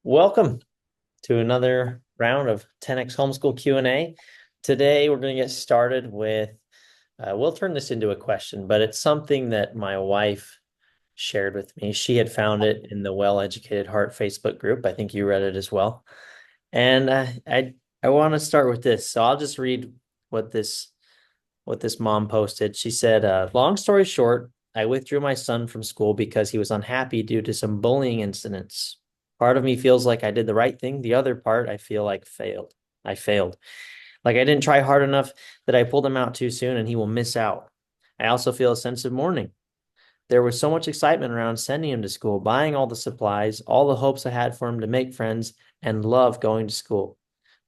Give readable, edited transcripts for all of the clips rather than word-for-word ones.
Welcome to another round of 10x Homeschool Q&A. Today, we're going to get started with, we'll turn this into a question, but it's something that my wife shared with me. She had found it in the Well Educated Heart Facebook group. I think you read it as well. And I want to start with this. So I'll just read what this mom posted. She said, long story short, I withdrew my son from school because he was unhappy due to some bullying incidents. Part of me feels like I did the right thing. The other part, I feel like failed. I failed. Like I didn't try hard enough, that I pulled him out too soon and he will miss out. I also feel a sense of mourning. There was so much excitement around sending him to school, buying all the supplies, all the hopes I had for him to make friends and love going to school.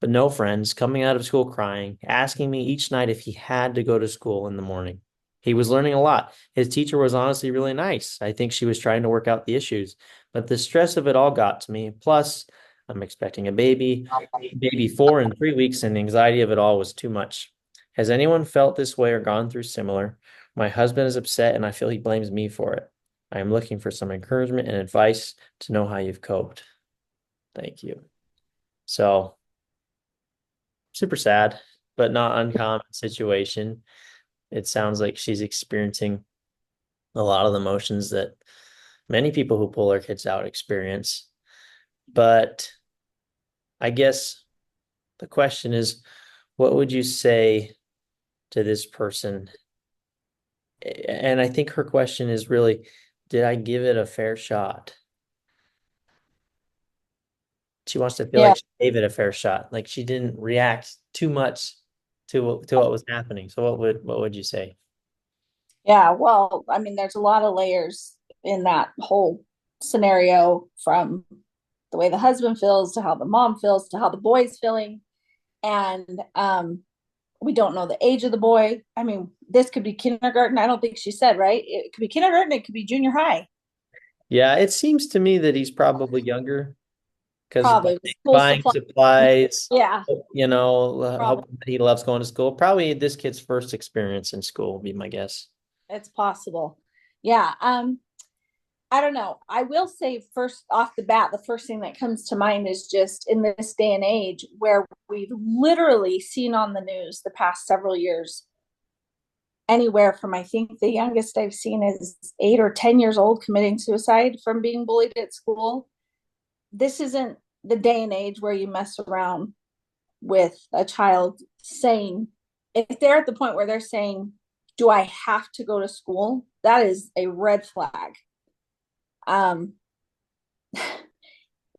But no friends, coming out of school crying, asking me each night if he had to go to school in the morning. He was learning a lot. His teacher was honestly really nice. I think she was trying to work out the issues, but the stress of it all got to me. Plus, I'm expecting a baby 4 in 3 weeks, and the anxiety of it all was too much. Has anyone felt this way or gone through similar? My husband is upset and I feel he blames me for it. I am looking for some encouragement and advice to know how you've coped. Thank you. So, super sad, but not uncommon situation. It sounds like she's experiencing a lot of the emotions that many people who pull their kids out experience. But I guess the question is, what would you say to this person? And I think her question is really, did I give it a fair shot? She wants to feel Yeah, like she gave it a fair shot, like she didn't react too much to what was happening. So what would you say? yeah. Well, I mean, there's a lot of layers in that whole scenario from the way the husband feels to how the mom feels to how the boy's feeling. And we don't know the age of the boy. I mean, this could be kindergarten. I don't think she said, right? It could be kindergarten, it could be junior high, Yeah, it seems to me that he's probably younger because probably with school buying supply. supplies, Yeah, probably. hoping that he loves going to school. Probably this kid's first experience in school would be my guess. It's possible. Yeah. I don't know. I will say first off the bat, the first thing that comes to mind is just in this day and age where we've literally seen on the news the past several years, anywhere from I think the youngest I've seen is 8 or 10 years old committing suicide from being bullied at school. This isn't the day and age where you mess around with a child saying, if they're at the point where they're saying, do I have to go to school? That is a red flag. Um,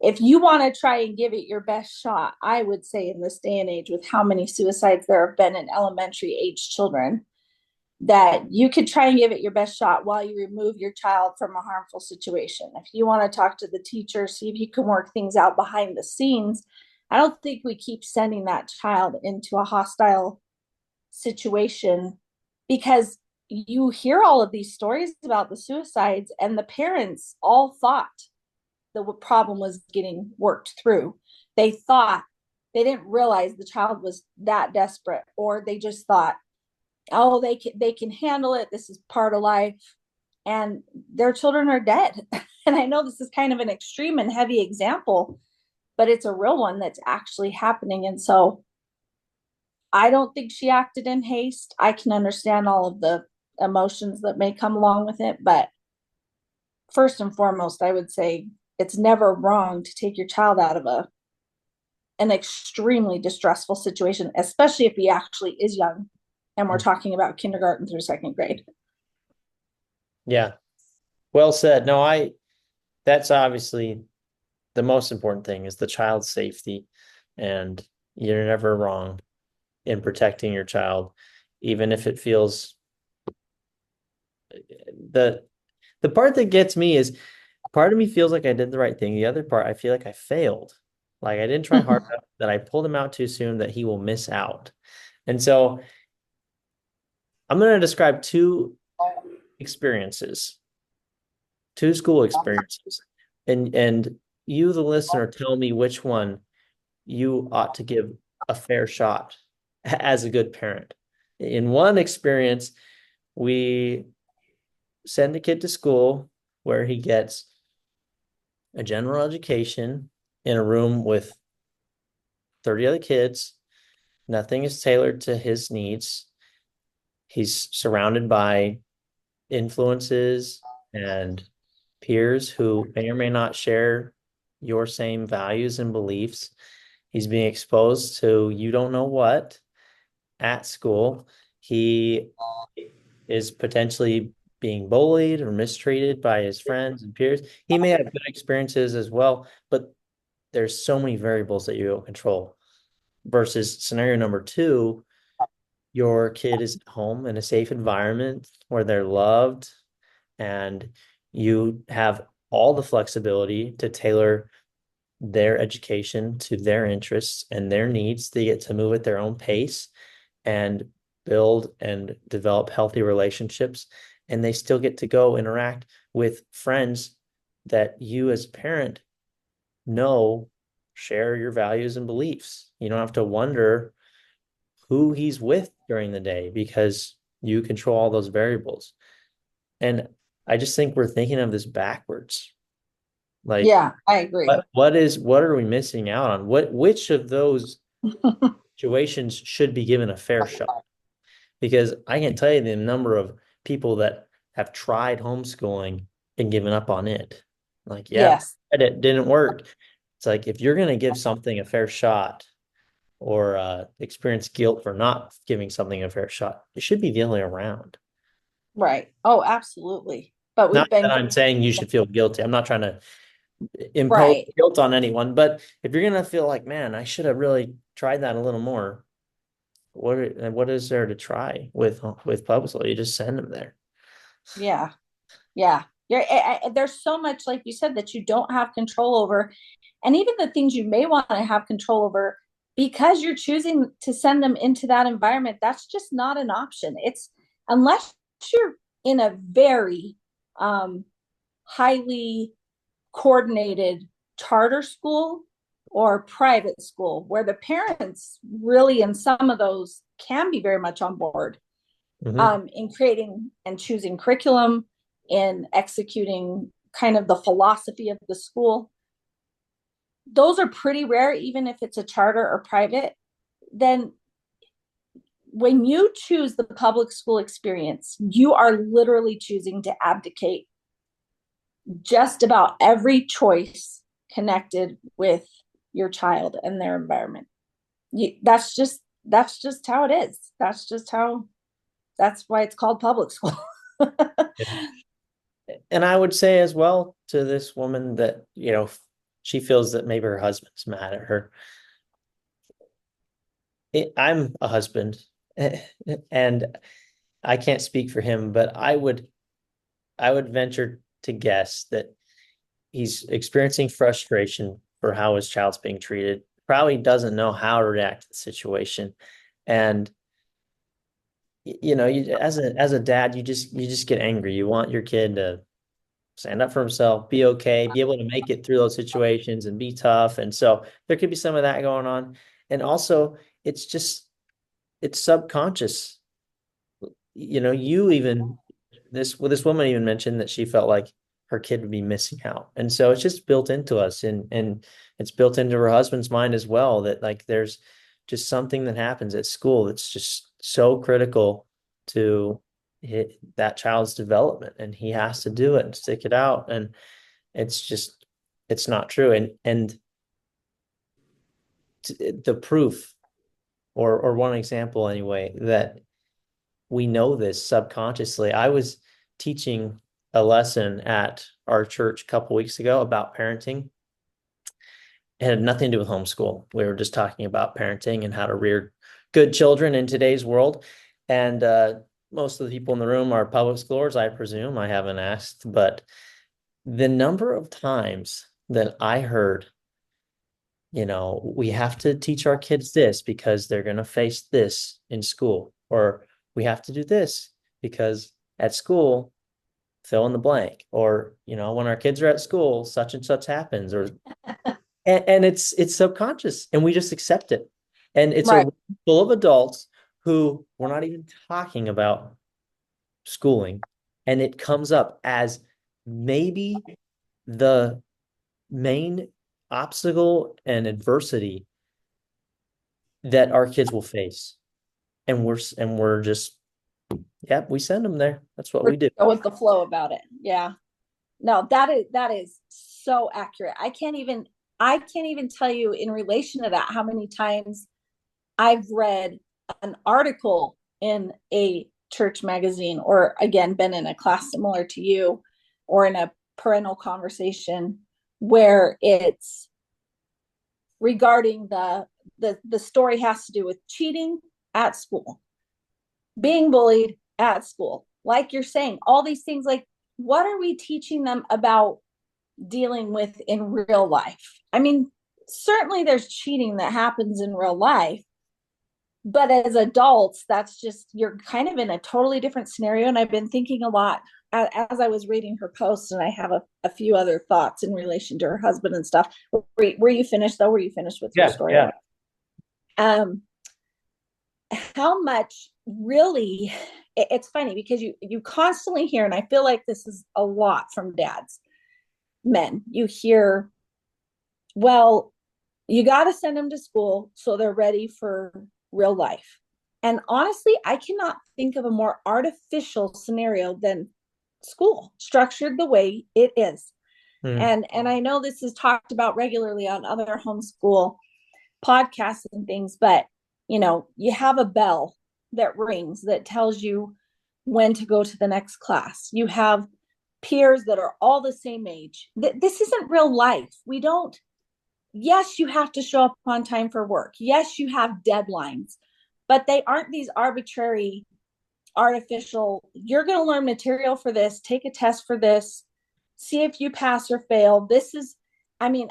if you want to try and give it your best shot, I would say in this day and age, with how many suicides there have been in elementary age children, that you could try and give it your best shot while you remove your child from a harmful situation. If you want to talk to the teacher, see if you can work things out behind the scenes. I don't think we keep sending that child into a hostile situation because you hear all of these stories about the suicides, and the parents all thought the problem was getting worked through. They thought, they didn't realize the child was that desperate, or they just thought, oh, they can handle it. This is part of life, and their children are dead. And I know this is kind of an extreme and heavy example, but it's a real one that's actually happening. And so I don't think she acted in haste. I can understand all of the emotions that may come along with it, but first and foremost, I would say it's never wrong to take your child out of an extremely distressful situation, especially if he actually is young and we're talking about kindergarten through second grade. Yeah, well said. No, that's obviously the most important thing is the child's safety, and you're never wrong in protecting your child, even if it feels the the part that gets me is part of me feels like I did the right thing. The other part, I feel like I failed. Like I didn't try hard enough, that I pulled him out too soon, that he will miss out. And so I'm going to describe experiences, two school experiences. And you, the listener, tell me which one you ought to give a fair shot as a good parent. In one experience, we send a kid to school where he gets a general education in a room with 30 other kids. Nothing is tailored to his needs. He's surrounded by influences and peers who may or may not share your same values and beliefs. He's being exposed to you don't know what at school. He is potentially being bullied or mistreated by his friends and peers. He may have good experiences as well, but there's so many variables that you don't control. Versus scenario number two, your kid is at home in a safe environment where they're loved and you have all the flexibility to tailor their education to their interests and their needs. They get to move at their own pace and build and develop healthy relationships. And they still get to go interact with friends that you as a parent know share your values and beliefs. You don't have to wonder who he's with during the day because you control all those variables. And I just think we're thinking of this backwards. Like, Yeah, I agree. what are we missing out on? Which of those situations should be given a fair shot? Because I can tell you the number of people that have tried homeschooling and given up on it. Like, yeah, Yes, it didn't work. It's like if you're going to give something a fair shot or experience guilt for not giving something a fair shot, it should be the other way around. right. Oh, absolutely. But Not we've been that I'm saying you should feel guilty. I'm not trying to impose right. guilt on anyone, but if you're going to feel like, man, I should have really tried that a little more, what is there to try with public school? You just send them there. Yeah, yeah. There's so much, like you said, that you don't have control over. And even the things you may want to have control over, because you're choosing to send them into that environment, that's just not an option. It's unless you're in a very highly coordinated charter school or private school where the parents really, in some of those, can be very much on board Hmm. in creating and choosing curriculum, in executing kind of the philosophy of the school. Those are pretty rare, even if it's a charter or private. Then, when you choose the public school experience, you are literally choosing to abdicate just about every choice connected with your child and their environment. That's just how it is. That's why it's called public school. And I would say as well to this woman that, she feels that maybe her husband's mad at her. I'm a husband and I can't speak for him, but I would venture to guess that he's experiencing frustration for how his child's being treated. Probably doesn't know how to react to the situation. And as a dad, you just get angry. You want your kid to stand up for himself, be okay, be able to make it through those situations and be tough. And so there could be some of that going on. And also it's subconscious. You even this woman even mentioned that she felt like her kid would be missing out. And so it's just built into us and it's built into her husband's mind as well that like there's just something that happens at school that's just so critical to that child's development and he has to do it and stick it out and it's not true and the proof or one example anyway that we know this subconsciously. I was teaching a lesson at our church a couple weeks ago about parenting. It had nothing to do with homeschool. We were just talking about parenting and how to rear good children in today's world. And most of the people in the room are public schoolers, I presume. I haven't asked, but the number of times that I heard, we have to teach our kids this because they're going to face this in school, or we have to do this because at school, fill in the blank, or, when our kids are at school, such and such happens, or and it's subconscious and we just accept it. And it's a Right, room full of adults who we're not even talking about schooling, and it comes up as maybe the main obstacle and adversity that our kids will face. And we're just, yeah, we send them there. That's what We're we do. go with the flow about it. Yeah. No, that is so accurate. I can't even tell you in relation to that how many times I've read an article in a church magazine, or again been in a class similar to you, or in a parental conversation where it's regarding the story has to do with cheating at school, being bullied at school, like you're saying, all these things. Like, what are we teaching them about dealing with in real life? I mean, certainly there's cheating that happens in real life, but as adults, that's just, you're kind of in a totally different scenario. And I've been thinking a lot as I was reading her post, and I have a few other thoughts in relation to her husband and stuff. Were you finished though? Were you finished with your Yeah, story? yeah. Um, how much really, it's funny because you constantly hear, and I feel like this is a lot from dads, men. You hear, well, you got to send them to school so they're ready for real life. And honestly, I cannot think of a more artificial scenario than school structured the way it is. Mm. And I know this is talked about regularly on other homeschool podcasts and things, but you have a bell that rings that tells you when to go to the next class. You have peers that are all the same age. This isn't real life. We don't, yes, you have to show up on time for work. Yes, you have deadlines, but they aren't these arbitrary, artificial, you're going to learn material for this, take a test for this, see if you pass or fail. This is, I mean,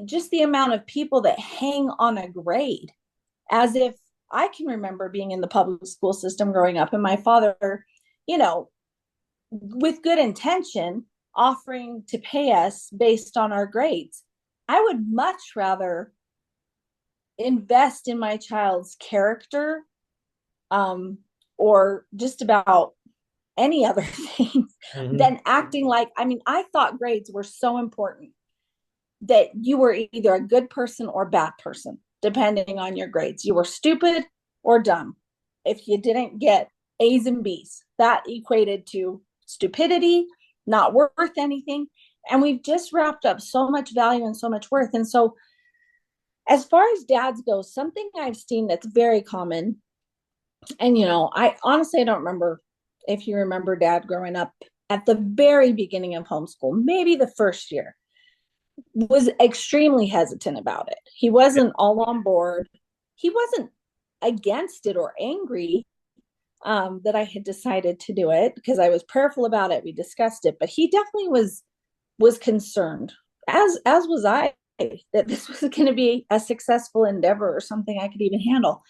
just the amount of people that hang on a grade, as if, I can remember being in the public school system growing up, and my father, you know, with good intention, offering to pay us based on our grades. I would much rather invest in my child's character, um, or just about any other thing Hmm. than acting like, I mean, I thought grades were so important that you were either a good person or bad person, depending on your grades. You were stupid or dumb. If you didn't get A's and B's, that equated to stupidity, not worth anything. And we've just wrapped up so much value and so much worth. And so, as far as dads go, something I've seen that's very common, and I honestly don't remember if you remember dad growing up at the very beginning of homeschool, maybe the first year, was extremely hesitant about it. He wasn't all on board. He wasn't against it or angry, that I had decided to do it, because I was prayerful about it. We discussed it, but he definitely was concerned, as was I, that this was going to be a successful endeavor or something I could even handle.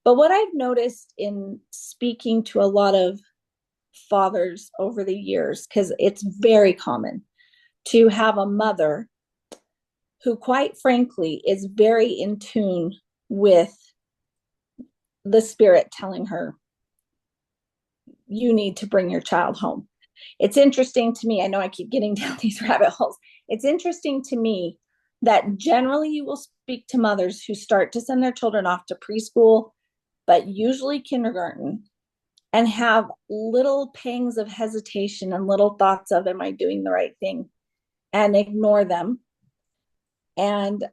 But what I've noticed in speaking to a lot of fathers over the years, because it's very common to have a mother who, quite frankly, is very in tune with the spirit telling her, you need to bring your child home. It's interesting to me. I know I keep getting down these rabbit holes. It's interesting to me that generally you will speak to mothers who start to send their children off to preschool, but usually kindergarten, and have little pangs of hesitation and little thoughts of, am I doing the right thing? And ignore them. And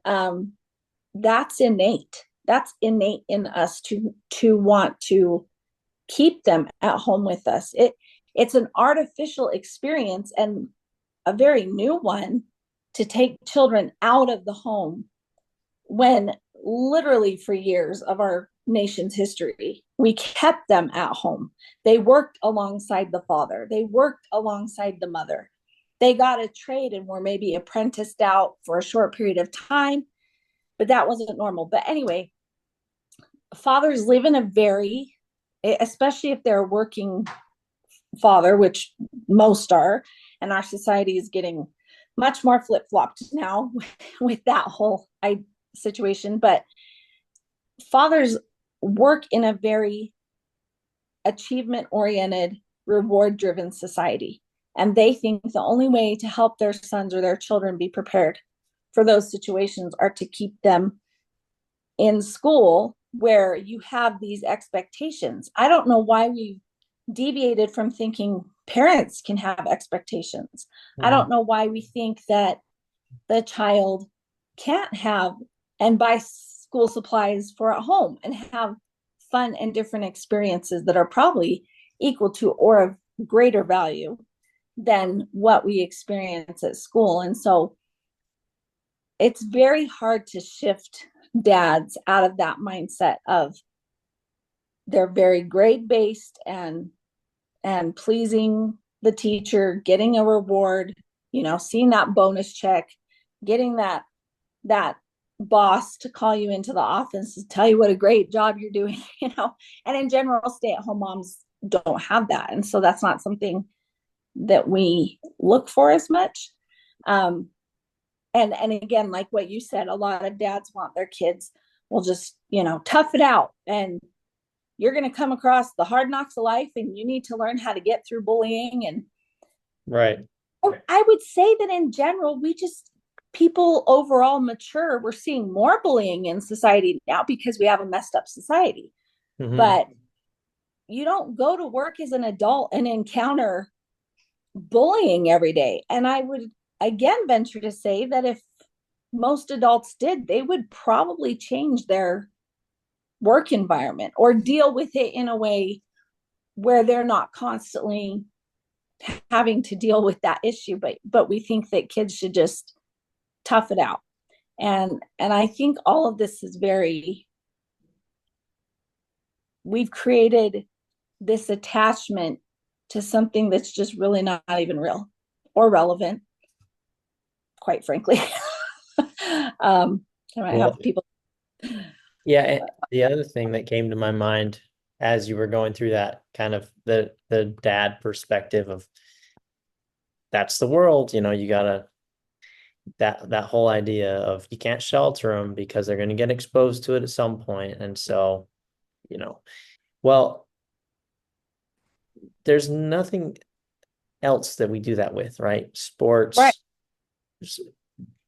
that's innate. That's innate in us to want to keep them at home with us. It's an artificial experience, and a very new one, to take children out of the home, when literally for years of our nation's history, we kept them at home. They worked alongside the father, they worked alongside the mother. They got a trade and were maybe apprenticed out for a short period of time, but that wasn't normal. But anyway, fathers live in a very, especially if they're a working father, which most are, and our society is getting much more flip-flopped now with that whole situation. But fathers work in a very achievement-oriented, reward-driven society, and they think the only way to help their sons or their children be prepared for those situations are to keep them in school where you have these expectations. I don't know why we deviated from thinking parents can have expectations. I Mhm. don't know why we think that the child can't have and buy school supplies for at home and have fun and different experiences that are probably equal to or of greater value than what we experience at school. And so it's very hard to shift dads out of that mindset of they're very grade based and pleasing the teacher, getting a reward, seeing that bonus check, getting that boss to call you into the office to tell you what a great job you're doing, and in general, stay-at-home moms don't have that. And so that's not something that we look for as much. And again, like what you said, a lot of dads want their kids will just, tough it out. And you're going to come across the hard knocks of life and you need to learn how to get through bullying. And Right. I would say that in general, people overall mature. We're seeing more bullying in society now because we have a messed up society. Hmm. But you don't go to work as an adult and encounter bullying every day. And I would again venture to say that if most adults did, they would probably change their work environment or deal with it in a way where they're not constantly having to deal with that issue. But we think that kids should just tough it out. And I think all of this is very, we've created this attachment to something that's just really not even real or relevant, quite frankly. I might Well, have people. yeah, the other thing that came to my mind as you were going through that kind of the dad perspective of that's the world, you gotta that whole idea of you can't shelter them because they're going to get exposed to it at some point. And so, you know, well, there's nothing else that we do that with, right? Right. Sports,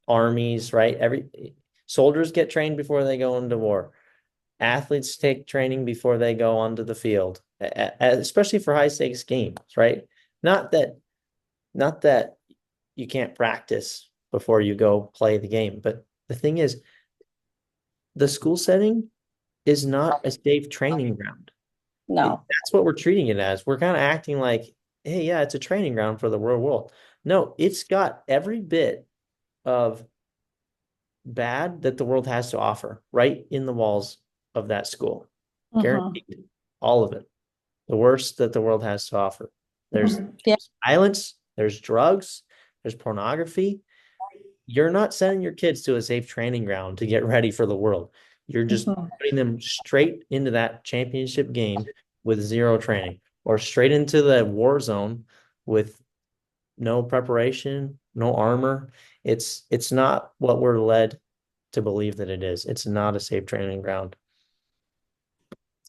armies, right? Every soldiers get trained before they go into war. Athletes take training before they go onto the field, especially for high stakes games, right? Not that, not that you can't practice before you go play the game, but the thing is, the school setting is not a safe training ground. No. That's what we're treating it as. We're kind of acting like, hey, yeah, it's a training ground for the real world. No, it's got every bit of bad that the world has to offer right in the walls of that school. Mm-hmm. Guaranteed. All of it. The worst that the world has to offer. There's Yeah. violence, there's drugs, there's pornography. You're not sending your kids to a safe training ground to get ready for the world. You're just Mm-hmm. putting them straight into that championship game with zero training or straight into the war zone with no preparation, no armor. It's not what we're led to believe that it is. It's not a safe training ground.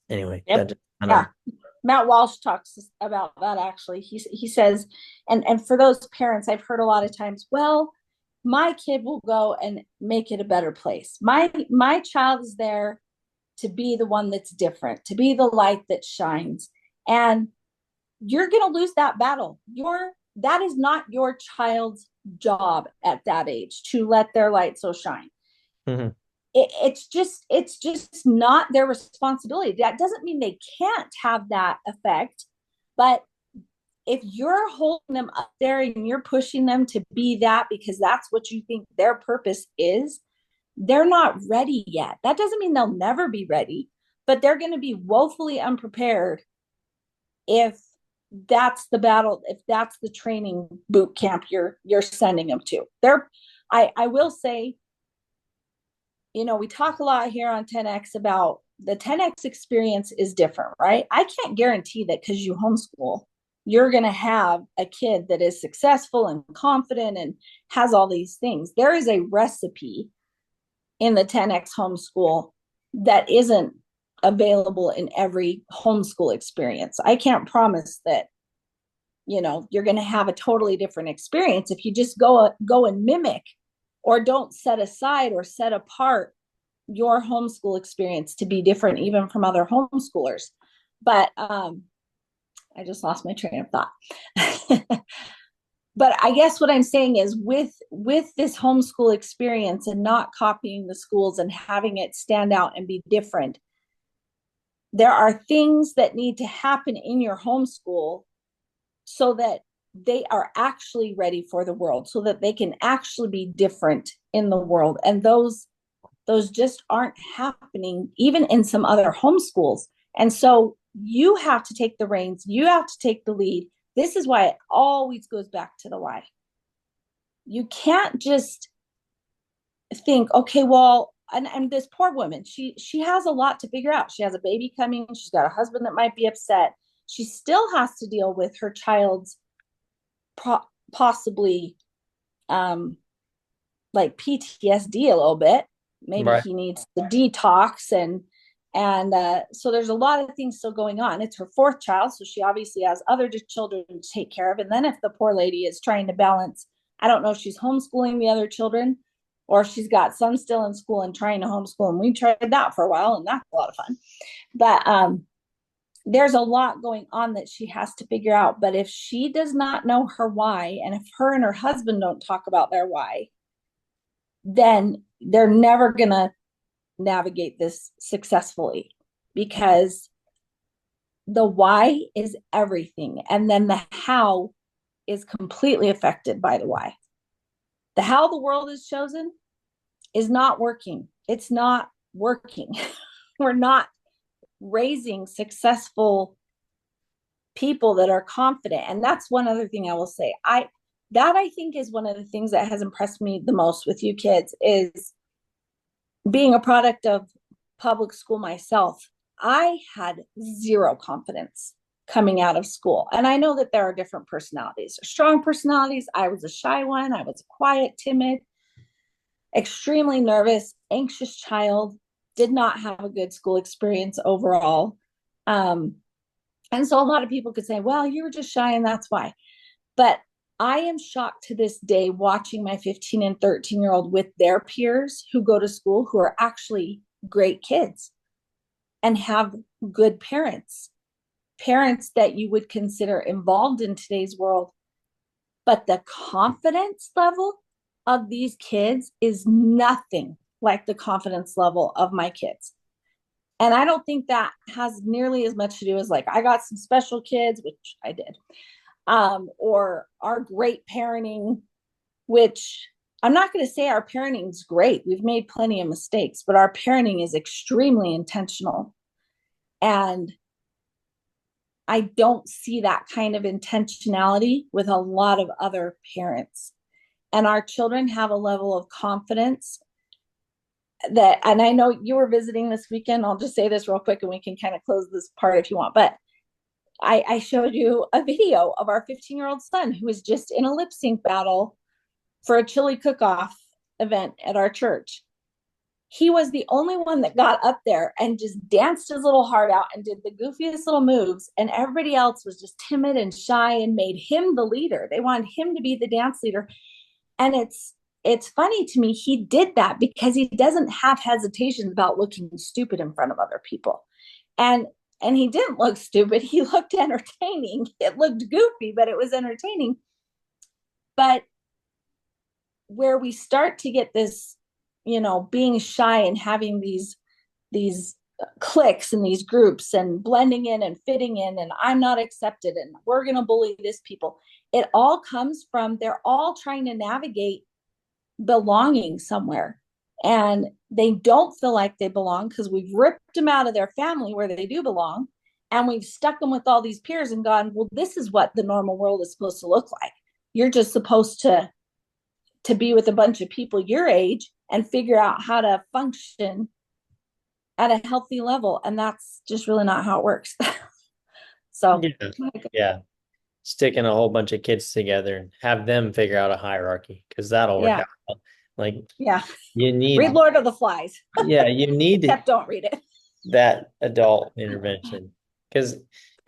Anyway, Yep. that just kind Yeah. of Matt Walsh talks about that actually. He says, and for those parents, I've heard a lot of times, well, my kid will go and make it a better place. My child is there to be the one that's different, to be the light that shines. And you're going to lose that battle. That is not your child's job at that age to let their light so shine. Mhm. It's just not their responsibility. That doesn't mean they can't have that effect, but if you're holding them up there and you're pushing them to be that because that's what you think their purpose is, they're not ready yet. That doesn't mean they'll never be ready, but they're going to be woefully unprepared if that's the battle, if that's the training boot camp you're sending them to. I will say, we talk a lot here on 10X about the 10X experience is different, right? I can't guarantee that because you homeschool, you're going to have a kid that is successful and confident and has all these things. There is a recipe in the 10X homeschool that isn't available in every homeschool experience. I can't promise that you're going to have a totally different experience if you just go and mimic or don't set aside or set apart your homeschool experience to be different even from other homeschoolers. But I just lost my train of thought. But I guess what I'm saying is with this homeschool experience and not copying the schools and having it stand out and be different, there are things that need to happen in your homeschool so that they are actually ready for the world, so that they can actually be different in the world. And those just aren't happening even in some other homeschools. And so you have to take the reins, you have to take the lead. This is why it always goes back to the why. You can't just think, okay, well, and this poor woman, she has a lot to figure out. She has a baby coming, she's got a husband that might be upset. She still has to deal with her child's possibly um like PTSD a little bit. Maybe Right. he needs the detox and so there's a lot of things still going on. It's her fourth child, so she obviously has other children to take care of. And then if the poor lady is trying to balance, I don't know if she's homeschooling the other children or if she's got some still in school and trying to homeschool. And we tried that for a while, and that's a lot of fun. But there's a lot going on that she has to figure out. But if she does not know her why, and if her and her husband don't talk about their why, then they're never going to navigate this successfully, because the why is everything. And then the how is completely affected by the why. The how the world is chosen is not working. It's not working. We're not raising successful people that are confident. And that's one other thing I will say. I think is one of the things that has impressed me the most with you kids is being a product of public school myself. I had zero confidence coming out of school. And I know that there are different personalities, strong personalities. I was a shy one. I was quiet, timid, extremely nervous, anxious child, did not have a good school experience overall. Um, and so a lot of people could say, well, you were just shy and that's why. But I am shocked to this day watching my 15 and 13-year-old with their peers who go to school who are actually great kids and have good parents, parents that you would consider involved in today's world. But the confidence level of these kids is nothing like the confidence level of my kids. And I don't think that has nearly as much to do as like, I got some special kids, which I did, or our great parenting, which I'm not going to say our parenting is great. We've made plenty of mistakes, but our parenting is extremely intentional. And I don't see that kind of intentionality with a lot of other parents. And our children have a level of confidence that, and I know you were visiting this weekend. I'll just say this real quick and we can kind of close this part if you want. But I showed you a video of our 15-year-old son who was just in a lip sync battle for a chili cook-off event at our church. He was the only one that got up there and just danced his little heart out and did the goofiest little moves. And everybody else was just timid and shy and made him the leader. They wanted him to be the dance leader. And it's funny to me, he did that because he doesn't have hesitations about looking stupid in front of other people. And and he didn't look stupid. He looked entertaining. It looked goofy, but it was entertaining. But where we start to get this, being shy and having these cliques and these groups and blending in and fitting in and I'm not accepted and we're going to bully this people. It all comes from they're all trying to navigate belonging somewhere. And they don't feel like they belong because we've ripped them out of their family where they do belong. And we've stuck them with all these peers and gone, well, this is what the normal world is supposed to look like. You're just supposed to be with a bunch of people your age and figure out how to function at a healthy level. And that's just really not how it works. So, Yeah. Yeah. Sticking a whole bunch of kids together and have them figure out a hierarchy because that'll work yeah, out. Like yeah. you Read need, Lord of the Flies, yeah, you need except don't read it. that adult intervention because,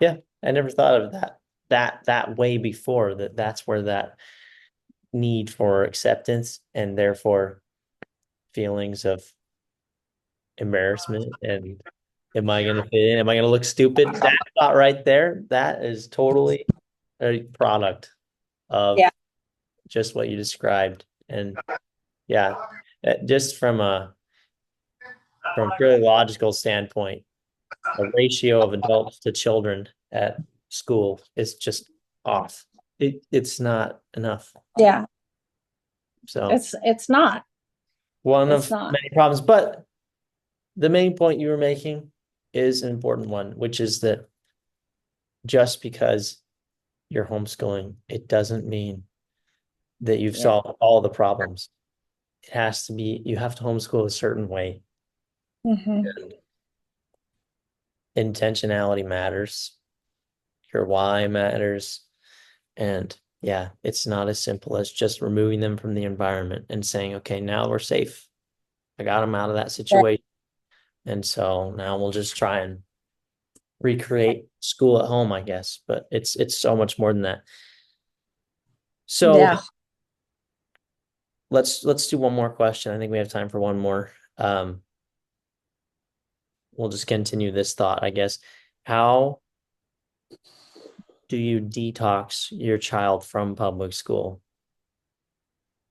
yeah, I never thought of that way before. That's where that need for acceptance and therefore feelings of embarrassment and am I going to fit in? Am I going to look stupid? That thought right there, that is totally a product of Yeah. just what you described. And yeah, just from a purely logical standpoint, the ratio of adults to children at school is just off. It's not enough. Yeah. So It's not. one It's of not. many problems. But the main point you were making is an important one, which is that just because you're homeschooling, it doesn't mean that you've Yeah. solved all the problems. It has to be, you have to homeschool a certain way. Hmm. And intentionality matters. Your why matters. And yeah, it's not as simple as just removing them from the environment and saying, okay, now we're safe. I got them out of that situation. And so now we'll just try and recreate school at home, I guess. But it's so much more than that. So Yeah. let's do one more question. I think we have time for one more. Um, we'll just continue this thought, I guess. How do you detox your child from public school?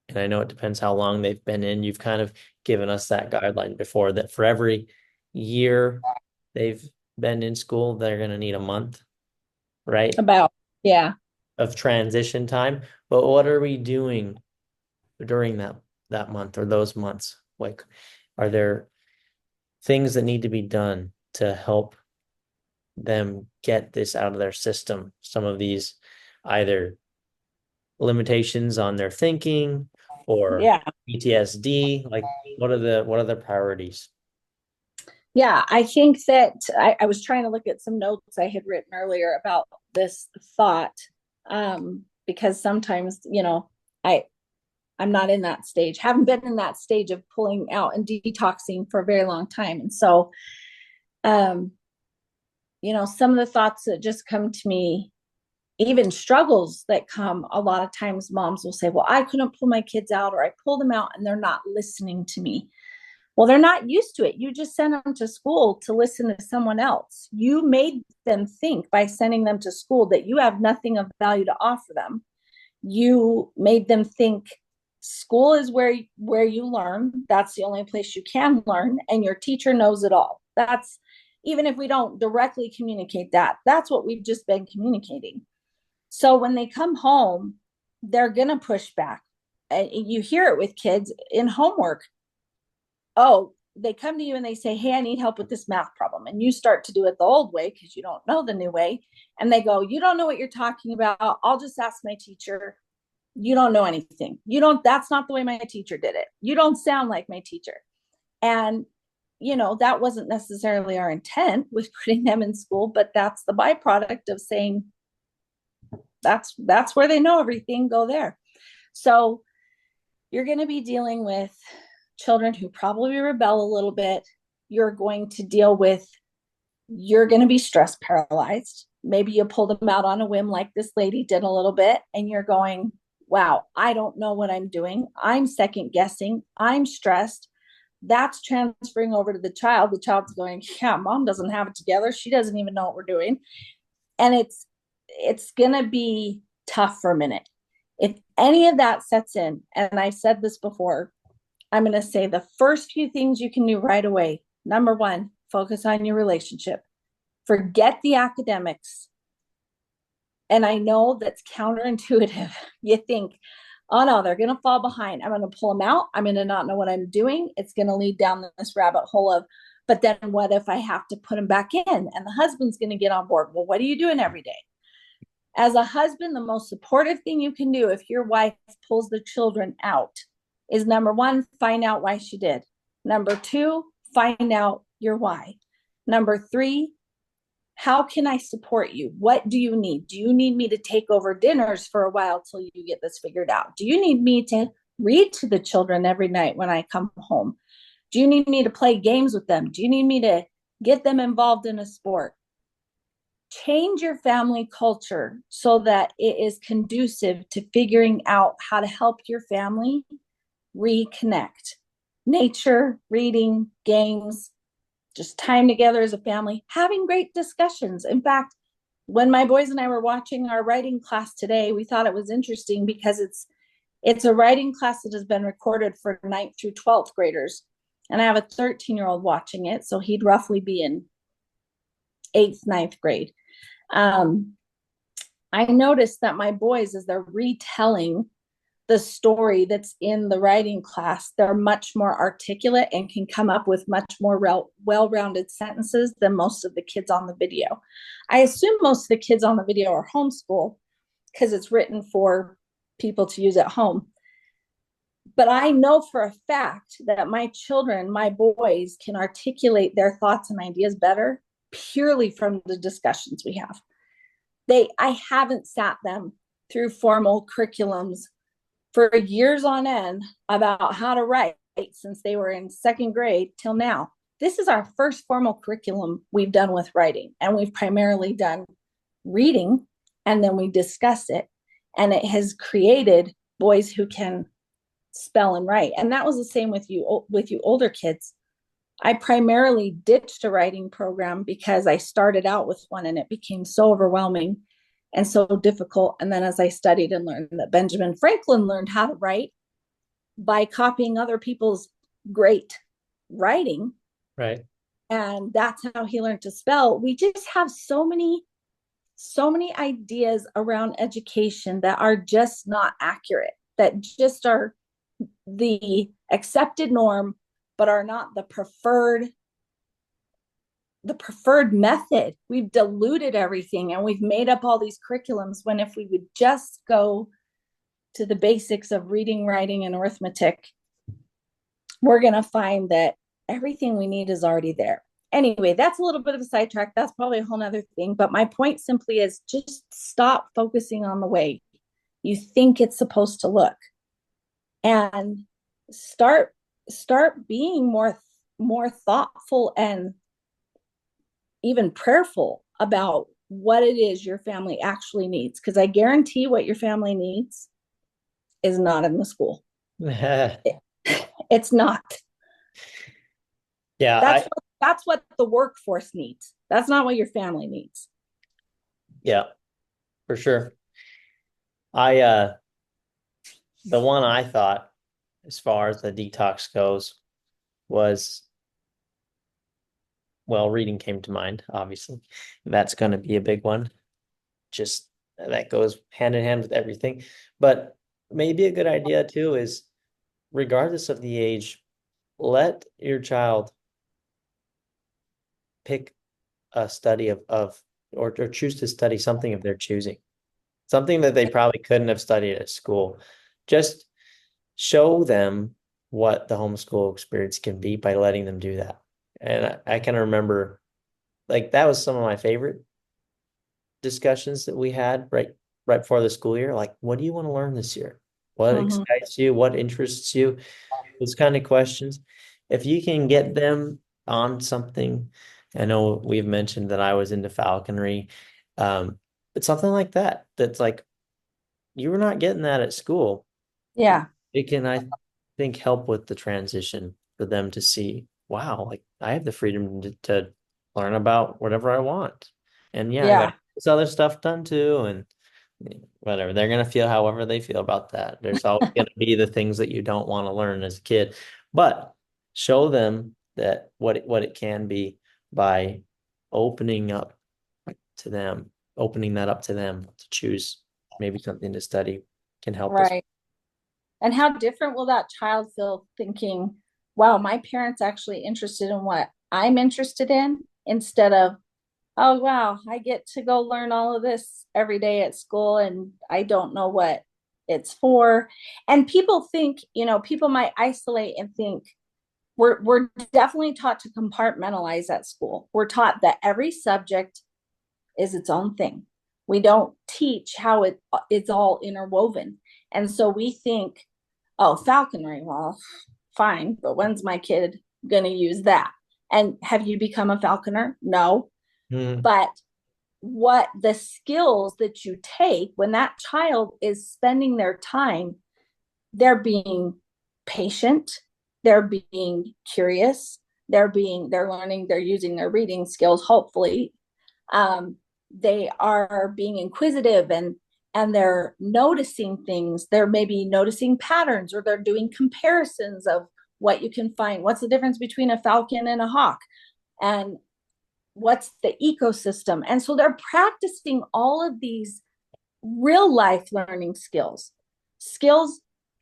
And I know it depends how long they've been in. You've kind of given us that guideline before that for every year they've been in school, they're going to need a month, right? About. Yeah. Of transition time. But what are we doing during that month or those months? Like, are there things that need to be done to help them get this out of their system? Some of these either limitations on their thinking or Yeah. PTSD, like what are the priorities? Yeah. I think that I was trying to look at some notes I had written earlier about this thought. Because sometimes, I I'm not in that stage, haven't been in that stage of pulling out and detoxing for a very long time. And so, um, some of the thoughts that just come to me, even struggles that come, a lot of times moms will say, well, I couldn't pull my kids out, or I pull them out and they're not listening to me. Well, they're not used to it. You just sent them to school to listen to someone else. You made them think by sending them to school that you have nothing of value to offer them. You made them think school is where you learn. That's the only place you can learn, and your teacher knows it all. That's, even if we don't directly communicate that, that's what we've just been communicating. So when they come home, they're going to push back. And you hear it with kids in homework. Oh, they come to you and they say, hey, I need help with this math problem. And you start to do it the old way because you don't know the new way. And they go, you don't know what you're talking about. I'll just ask my teacher. You don't know anything. That's not the way my teacher did it. You don't sound like my teacher. And, that wasn't necessarily our intent with putting them in school, but that's the byproduct of saying, that's where they know everything, go there. So you're going to be dealing with children who probably rebel a little bit. You're going to be stress paralyzed. Maybe you pull them out on a whim like this lady did a little bit, and you're going, wow, I don't know what I'm doing. I'm second guessing. I'm stressed. That's transferring over to the child. The child's going, yeah, mom doesn't have it together. She doesn't even know what we're doing. And it's going to be tough for a minute. If any of that sets in, and I've said this before, I'm going to say the first few things you can do right away. Number one, focus on your relationship. Forget the academics. And I know that's counterintuitive. You think, oh no, they're going to fall behind. I'm going to pull them out. I'm going to not know what I'm doing. It's going to lead down this rabbit hole of, but then what if I have to put them back in? And the husband's going to get on board. Well, what are you doing every day? As a husband, the most supportive thing you can do if your wife pulls the children out is, number one, find out why she did. Number two, find out your why. Number three, how can I support you? What do you need? Do you need me to take over dinners for a while till you get this figured out? Do you need me to read to the children every night when I come home? Do you need me to play games with them? Do you need me to get them involved in a sport? change your family culture so that it is conducive to figuring out how to help your family reconnect. Nature, reading, games, just time together as a family, having great discussions. In fact, when my boys and I were watching our writing class today, we thought it was interesting because it's a writing class that has been recorded for 9th through 12th graders. And I have a 13-year-old watching it, so he'd roughly be in 8th, 9th grade. I noticed that my boys, as they're retelling the story that's in the writing class, they're much more articulate and can come up with much more well-rounded sentences than most of the kids on the video. I assume most of the kids on the video are homeschool because it's written for people to use at home. But I know for a fact that my children, my boys, can articulate their thoughts and ideas better purely from the discussions we have. I haven't sat them through formal curriculums for years on end about how to write since they were in 2nd grade till now. This is our first formal curriculum we've done with writing, and we've primarily done reading, and then we discuss it, and it has created boys who can spell and write. And that was the same with you older kids. I primarily ditched a writing program because I started out with one and it became so overwhelming and so difficult. And then as I studied and learned that Benjamin Franklin learned how to write by copying other people's great writing. Right. And that's how he learned to spell. We just have so many ideas around education that are just not accurate, that just are the accepted norm, but are not the preferred method. We've diluted everything and we've made up all these curriculums, when if we would just go to the basics of reading, writing, and arithmetic, we're going to find that everything we need is already there. Anyway, that's a little bit of a sidetrack. That's probably a whole nother thing. But my point simply is just stop focusing on the way you think it's supposed to look, and start being more thoughtful and even prayerful about what it is your family actually needs. Because I guarantee what your family needs is not in the school. It's not. Yeah, That's what the workforce needs. That's not what your family needs. yeah, for sure. I the one I thought, as far as the detox goes, was, well, reading came to mind, obviously. That's going to be a big one. Just that goes hand in hand with everything. But maybe a good idea too is, regardless of the age, let your child pick a study or choose to study something of their choosing, something that they probably couldn't have studied at school. Just show them what the homeschool experience can be by letting them do that. And I can remember, like, that was some of my favorite discussions that we had right before the school year. Like, what do you want to learn this year? What excites you? What interests you? Those kind of questions. If you can get them on something, I know we've mentioned that I was into falconry, but something like that, that's like, you were not getting that at school. Yeah. It can, I think, help with the transition for them to see, wow, like, I have the freedom to learn about whatever I want. And yeah, I got Yeah. this other stuff done too. And whatever, they're going to feel however they feel about that. There's always going to be the things that you don't want to learn as a kid, but show them that what it can be by opening up to them, opening that up to them to choose maybe something to study can help us. Right. And how different will that child feel thinking, wow, my parents actually interested in what I'm interested in, instead of, oh, wow, I get to go learn all of this every day at school and I don't know what it's for. And people think, people might isolate and think we're definitely taught to compartmentalize at school. We're taught that every subject is its own thing. We don't teach how it's all interwoven. And so we think, oh, falconry, well, fine, but when's my kid going to use that? And have you become a falconer? No. Mm, But what the skills that you take when that child is spending their time, they're being patient, they're being curious, they're learning, they're using their reading skills, hopefully. um, they are being inquisitive, and they're noticing things. They're maybe noticing patterns, or they're doing comparisons of what you can find. What's the difference between a falcon and a hawk, and what's the ecosystem? And so they're practicing all of these real life learning skills,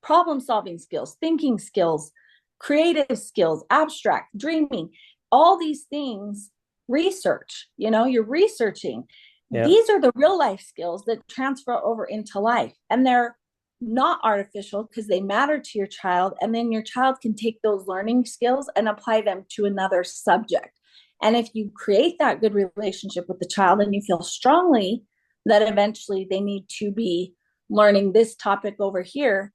problem solving skills, thinking skills, creative skills, abstract, dreaming, all these things. Research, you're researching. Yeah. These are the real life skills that transfer over into life, and they're not artificial because they matter to your child. And then your child can take those learning skills and apply them to another subject. And if you create that good relationship with the child and you feel strongly that eventually they need to be learning this topic over here,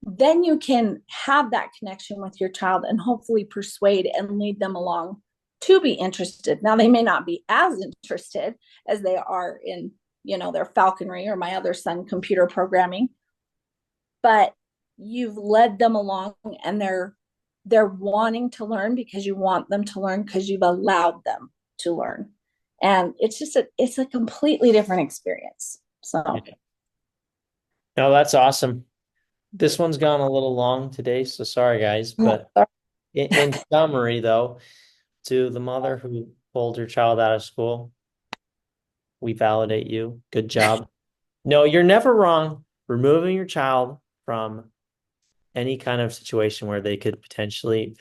then you can have that connection with your child and hopefully persuade and lead them along to be interested. Now, they may not be as interested as they are in, their falconry, or my other son, computer programming, but you've led them along, and they're wanting to learn because you want them to learn, because you've allowed them to learn. And it's a completely different experience. So Yeah. No, that's awesome. This one's gone a little long today, so sorry guys. But in summary, though, to the mother who pulled her child out of school, we validate you. Good job. No, you're never wrong. Removing your child from any kind of situation where they could potentially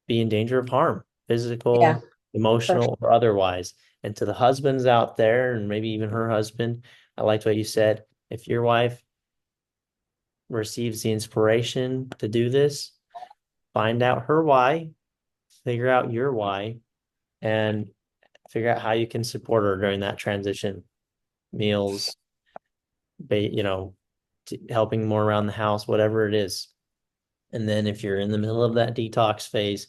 be in danger of harm, yeah, physical, for emotional, or otherwise. And to the husbands out there, and maybe even her husband, I liked what you said. If your wife receives the inspiration to do this, find out her why, figure out your why, and figure out how you can support her during that transition. Meals, helping more around the house, whatever it is. And then if you're in the middle of that detox phase,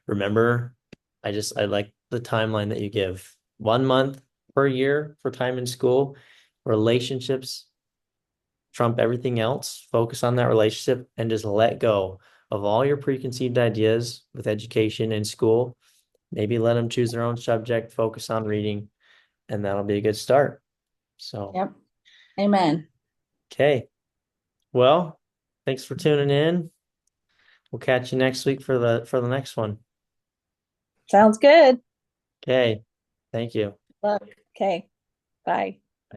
remember, I like the timeline that you give. 1 month per year for time in school. Relationships trump everything else. Focus on that relationship and just let go of all your preconceived ideas with education and school. Maybe let them choose their own subject, focus on reading, and that'll be a good start. So, Yep. Amen. okay. Well, thanks for tuning in. We'll catch you next week for the next one. Sounds good. Okay. Thank you. Okay. Bye.